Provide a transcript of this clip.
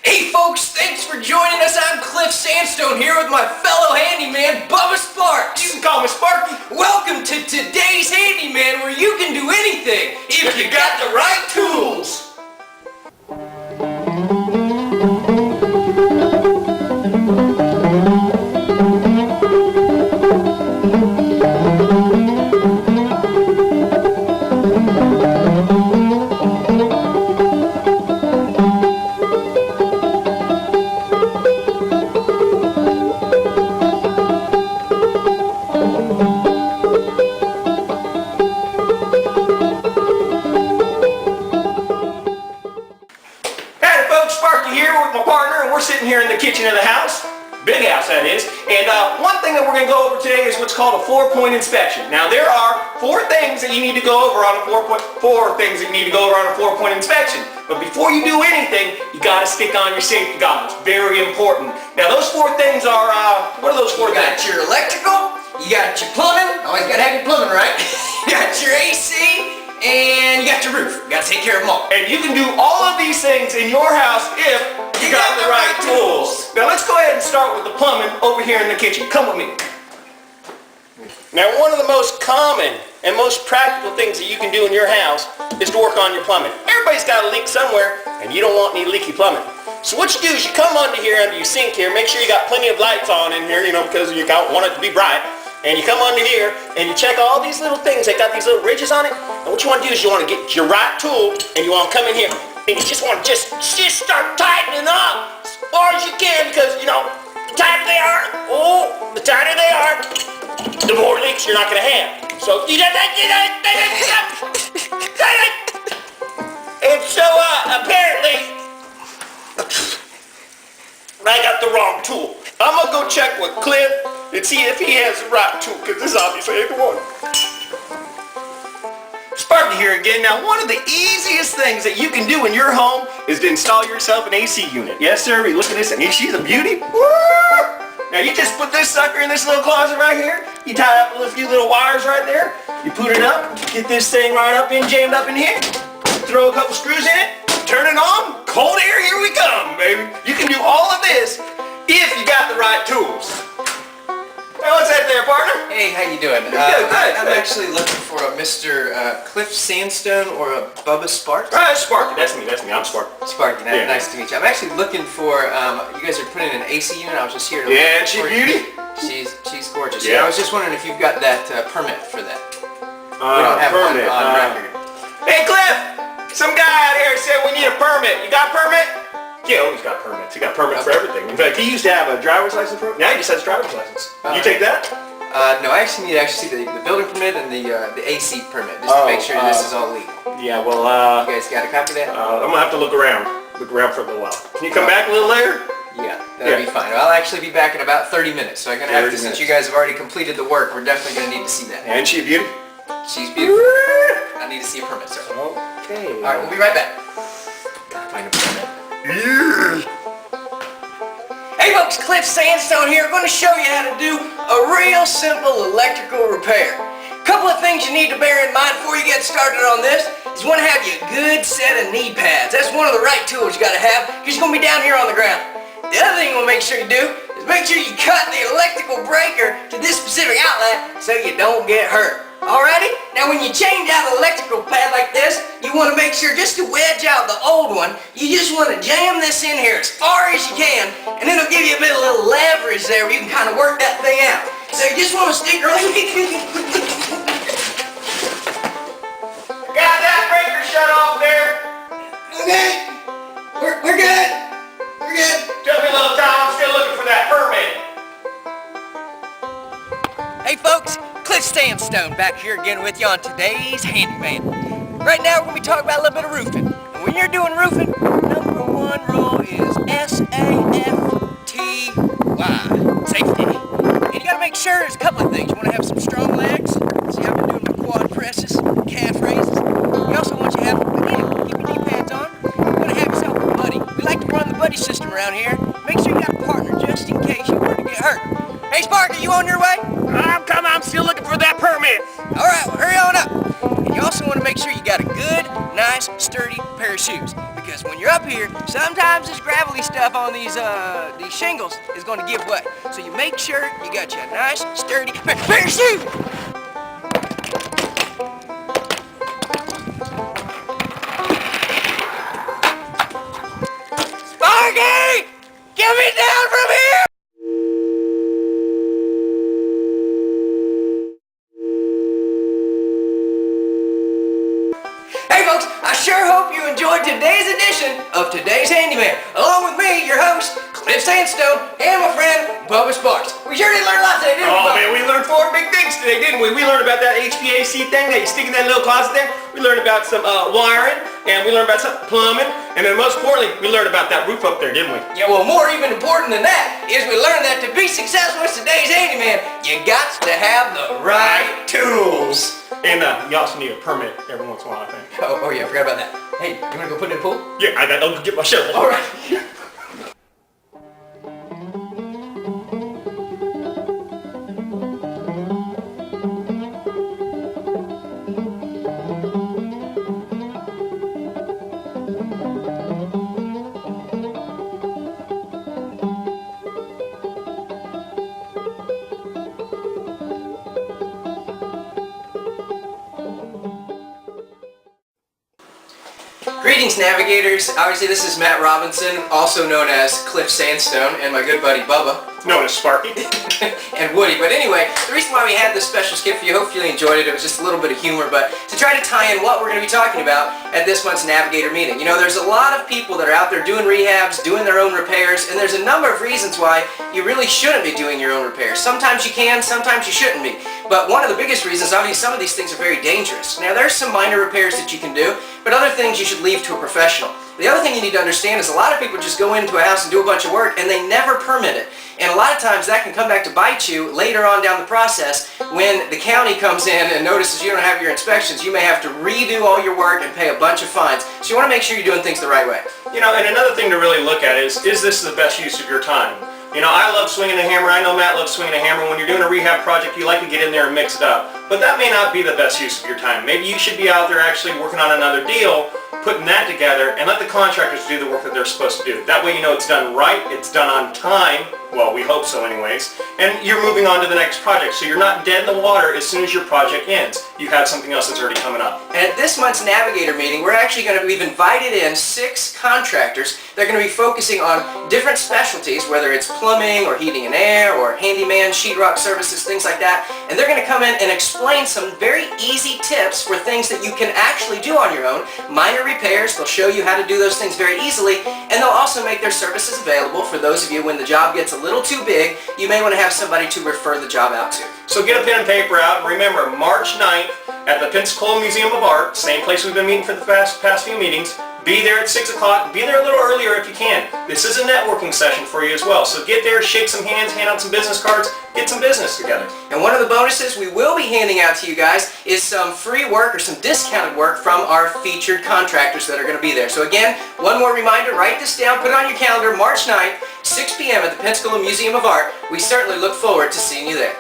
Hey folks, thanks for joining us. I'm Sandstone here with my fellow handyman, Bubba Sparks. You can call me Sparky. Welcome to today's Handyman, where you can do anything if you got the right tools. Sitting here in the kitchen of the house, big house that is, and one thing that we're going to go over today is what's called a 4-point inspection. Now there are four things that you need to go over on a 4-point inspection. But before you do anything, you got to stick on your safety goggles. Very important. Now those four things are, what are those four things? You got your electrical, you got your plumbing, always got to have your plumbing right, you got your AC, and you got your roof. You got to take care of them all. And you can do all of these things in your house if you got the right tools. Now let's go ahead and start with the plumbing over here in the kitchen. Come with me. Now one of the most common and most practical things that you can do in your house is to work on your plumbing. Everybody's got a leak somewhere and you don't want any leaky plumbing. So what you do is you come under here, under your sink here, make sure you got plenty of lights on in here, because you want it to be bright. And you come under here and you check all these little things that got these little ridges on it. And what you want to do is you want to get your right tool and you want to come in here and you just want to just start tightening up as far as you can, because the tighter they are, the more leaks you're not going to have. So and so apparently I got the wrong tool. I'm going to go check with Cliff and see if he has the right tool, because this obviously ain't the one. Sparky here again. Now one of the easiest things that you can do in your home is to install yourself an AC unit. Yes sir, you look at this and she's a beauty. Woo! Now you just put this sucker in this little closet right here. You tie up a few little wires right there. You put it up, get this thing right up in, jammed up in here. Throw a couple screws in it, turn it on, cold air, here we come, baby. You can do all of this if you got the right tools. Now what's that there, partner? Hey, how you doing? Good. I'm actually looking for a Mr. Sandstone or a Bubba Sparks. Sparky, that's me, I'm Sparky. Sparky, nice to meet you. I'm actually looking for, you guys are putting an AC unit. I was just here to Yeah, and she's beauty? She's gorgeous. Yeah. I was just wondering if you've got that permit for that. We don't have permit. one on record. Hey Cliff, some guy out here said we need a permit. You got a permit? Yeah, always got permits. He got permits for everything. In fact, he used to have a driver's license for it. Now he just has a driver's license. You take that? No, I actually need to see the building permit and the AC permit, just to make sure this is all legal. Yeah, well, you guys got a copy of that? I'm gonna have to look around for a little while. Can you come back a little later? Yeah, that'll be fine. I'll actually be back in about 30 minutes, so I'm gonna have to, since you guys have already completed the work, we're definitely gonna need to see that. And she a beauty? She's beautiful. I need to see a permit, sir. Okay. All right, we'll be right back. Gotta find a permit. Hey folks, Sandstone here. I'm going to show you how to do a real simple electrical repair. A couple of things you need to bear in mind before you get started on this is you want to have you a good set of knee pads. That's one of the right tools you got to have, because you're going to be down here on the ground. The other thing you want to make sure you do is make sure you cut the electrical breaker to this specific outlet so you don't get hurt. Alrighty? Now when you change out an electrical pad like this, you want to make sure just to wedge out the old one, you just want to jam this in here as far as you can, and it'll give you a bit of little leverage there where you can kind of work that thing out. So you just want to stick right Got that breaker shut off there? Okay. We're good. We're good. Took me a little time. I'm still looking for that permit. Hey folks, Sandstone back here again with you on today's Handyman. Right now we're going to be talking about a little bit of roofing. And when you're doing roofing, number one rule is SAFTY, safety. And you got to make sure there's a couple of things. You want to have some strong legs. See, I've been doing my quad presses, calf raises. You also want you to have, again, keep your knee pads on. You want to have yourself a buddy. We like to run the buddy system around here. Make sure you got a partner just in case you were to get hurt. Hey Sparky, you on your way? I'm coming. I'm still looking for that permit. All right, well, hurry on up. And you also want to make sure you got a good, nice, sturdy pair of shoes. because when you're up here, sometimes this gravelly stuff on these shingles is going to give way. So you make sure you got you a nice, sturdy pair of shoes. Sparky! Get me down from here! Hey folks, I sure hope you enjoyed today's edition of Today's Handyman, along with me, your host, Cliff Sandstone, and my friend, Bubba Sparks. We sure did learn a lot today, didn't we, Bubba? Oh man, we learned 4 big things today, didn't we? We learned about that HVAC thing that you stick in that little closet there. We learned about some wiring, and we learned about some plumbing, and then most importantly, we learned about that roof up there, didn't we? Yeah, well, more even important than that is we learned that to be successful with Today's Handyman, you got to have the right tools. And you also need a permit every once in a while, I think. Oh yeah, I forgot about that. Hey, you wanna go put it in the pool? Yeah, I gotta go get my shovel. All right. Greetings, Navigators. Obviously, this is Matt Robinson, also known as Cliff Sandstone, and my good buddy Bubba. Known as Sparky. And Woody. But anyway, the reason why we had this special skit for you, hopefully you enjoyed it. It was just a little bit of humor, but to try to tie in what we're going to be talking about at this month's Navigator meeting. You know, there's a lot of people that are out there doing rehabs, doing their own repairs, and there's a number of reasons why you really shouldn't be doing your own repairs. Sometimes you can, sometimes you shouldn't be. But one of the biggest reasons, obviously, some of these things are very dangerous. Now, there's some minor repairs that you can do, but other things you should leave to a professional. The other thing you need to understand is a lot of people just go into a house and do a bunch of work and they never permit it. And a lot of times that can come back to bite you later on down the process when the county comes in and notices you don't have your inspections. You may have to redo all your work and pay a bunch of fines. So you want to make sure you're doing things the right way. You know, and another thing to really look at is this the best use of your time? You know, I love swinging a hammer. I know Matt loves swinging a hammer. When you're doing a rehab project, you like to get in there and mix it up. But that may not be the best use of your time. Maybe you should be out there actually working on another deal, putting that together, and let the contractors do the work that they're supposed to do. That way you know it's done right, it's done on time. Well, we hope so anyways. And you're moving on to the next project. So you're not dead in the water as soon as your project ends. You have something else that's already coming up. And at this month's Navigator meeting, we've invited in 6 contractors. They're going to be focusing on different specialties, whether it's plumbing or heating and air or handyman, sheetrock services, things like that. And they're going to come in and explain some very easy tips for things that you can actually do on your own. Minor repairs, they'll show you how to do those things very easily, and they'll also make their services available for those of you when the job gets a little too big, you may want to have somebody to refer the job out to. So get a pen and paper out, and remember, March 9th at the Pensacola Museum of Art, same place we've been meeting for the past few meetings. Be there at 6 o'clock. Be there a little earlier if you can. This is a networking session for you as well. So get there, shake some hands, hand out some business cards, get some business together. And one of the bonuses we will be handing out to you guys is some free work or some discounted work from our featured contractors that are going to be there. So again, one more reminder, write this down, put it on your calendar, March 9th, 6 p.m. at the Pensacola Museum of Art. We certainly look forward to seeing you there.